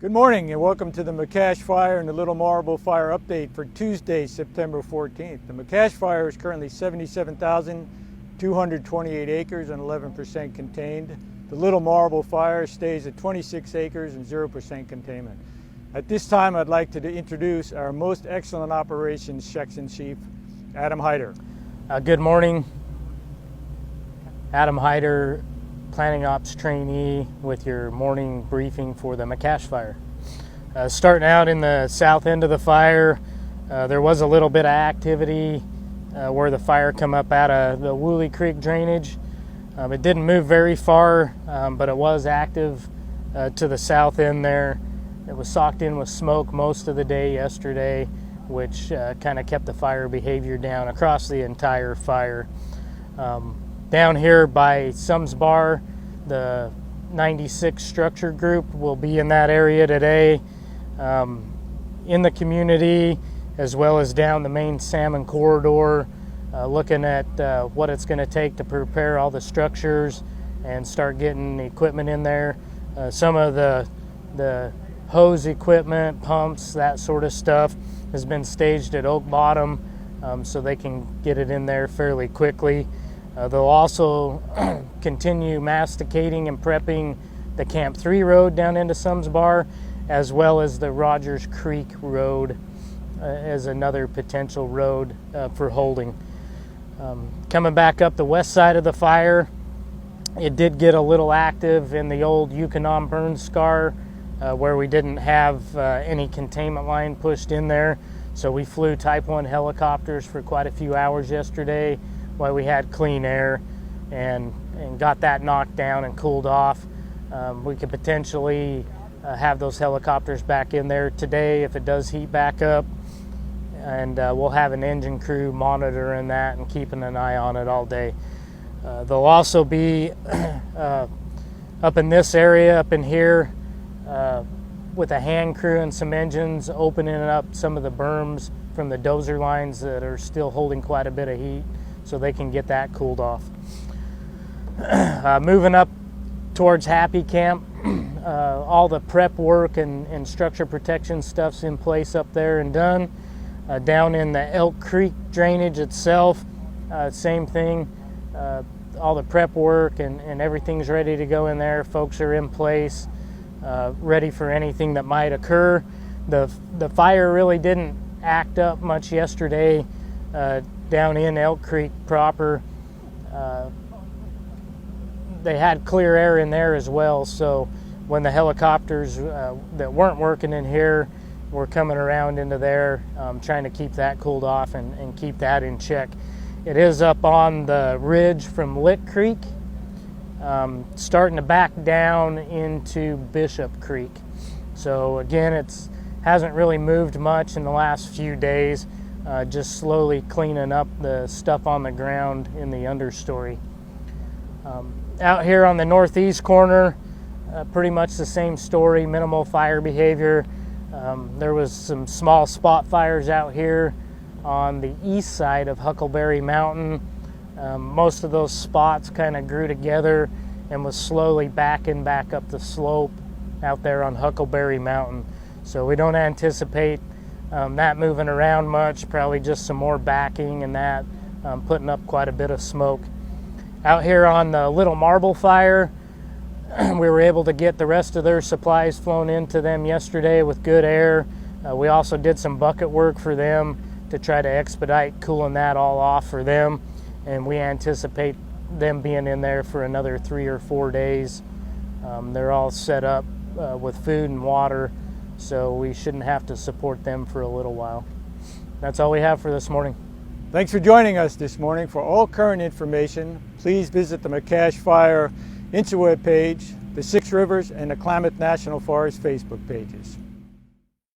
Good morning and welcome to the McCash Fire and the Little Marble Fire update for Tuesday, September 14th. The McCash Fire is currently 77,228 acres and 11% contained. The Little Marble Fire stays at 26 acres and 0% containment. At this time, I'd like to introduce our most excellent operations section chief, Adam Hyder. Good morning. Adam Hyder, Planning Ops trainee with your morning briefing for the McCash Fire. Starting out in the south end of the fire, there was a little bit of activity where the fire come up out of the Wooley Creek drainage. It didn't move very far, but it was active to the south end there. It was socked in with smoke most of the day yesterday, which kind of kept the fire behavior down across the entire fire. Down here by Sums Bar, the 96 structure group will be in that area today. In the community, as well as down the main salmon corridor, looking at what it's going to take to prepare all the structures and start getting equipment in there. Some of the hose equipment, pumps, that sort of stuff has been staged at Oak Bottom, so they can get it in there fairly quickly. They'll also continue masticating and prepping the Camp 3 road down into Sums Bar, as well as the Rogers Creek road as another potential road for holding. Coming back up the west side of the fire, it did get a little active in the old Yukon burn scar where we didn't have any containment line pushed in there. So we flew Type 1 helicopters for quite a few hours yesterday while we had clean air and got that knocked down and cooled off. We could potentially have those helicopters back in there today if it does heat back up, and we'll have an engine crew monitoring that and keeping an eye on it all day. They'll also be up in this area, up in here, with a hand crew and some engines opening up some of the berms from the dozer lines that are still holding quite a bit of heat, so they can get that cooled off. Moving up towards Happy Camp, all the prep work and structure protection stuff's in place up there and done. Down in the Elk Creek drainage itself, same thing. All the prep work and everything's ready to go in there. Folks are in place, ready for anything that might occur. The fire really didn't act up much yesterday down in Elk Creek proper. They had clear air in there as well, so when the helicopters that weren't working in here were coming around into there, trying to keep that cooled off and keep that in check. It is up on the ridge from Lick Creek, starting to back down into Bishop Creek. So again, it hasn't really moved much in the last few days, just slowly cleaning up the stuff on the ground in the understory. Out here on the northeast corner, pretty much the same story, minimal fire behavior. There was some small spot fires out here on the east side of Huckleberry Mountain. Most of those spots kind of grew together and was slowly backing back up the slope out there on Huckleberry Mountain. So we don't anticipate that moving around much, probably just some more backing and that, putting up quite a bit of smoke. Out here on the Little Marble Fire, we were able to get the rest of their supplies flown into them yesterday with good air. We also did some bucket work for them to try to expedite cooling that all off for them, and we anticipate them being in there for another 3 or 4 days. They're all set up with food and water, so we shouldn't have to support them for a little while. That's all we have for this morning. Thanks for joining us this morning. For all current information, please visit the McCash Fire Interweb page, the Six Rivers and the Klamath National Forest Facebook pages.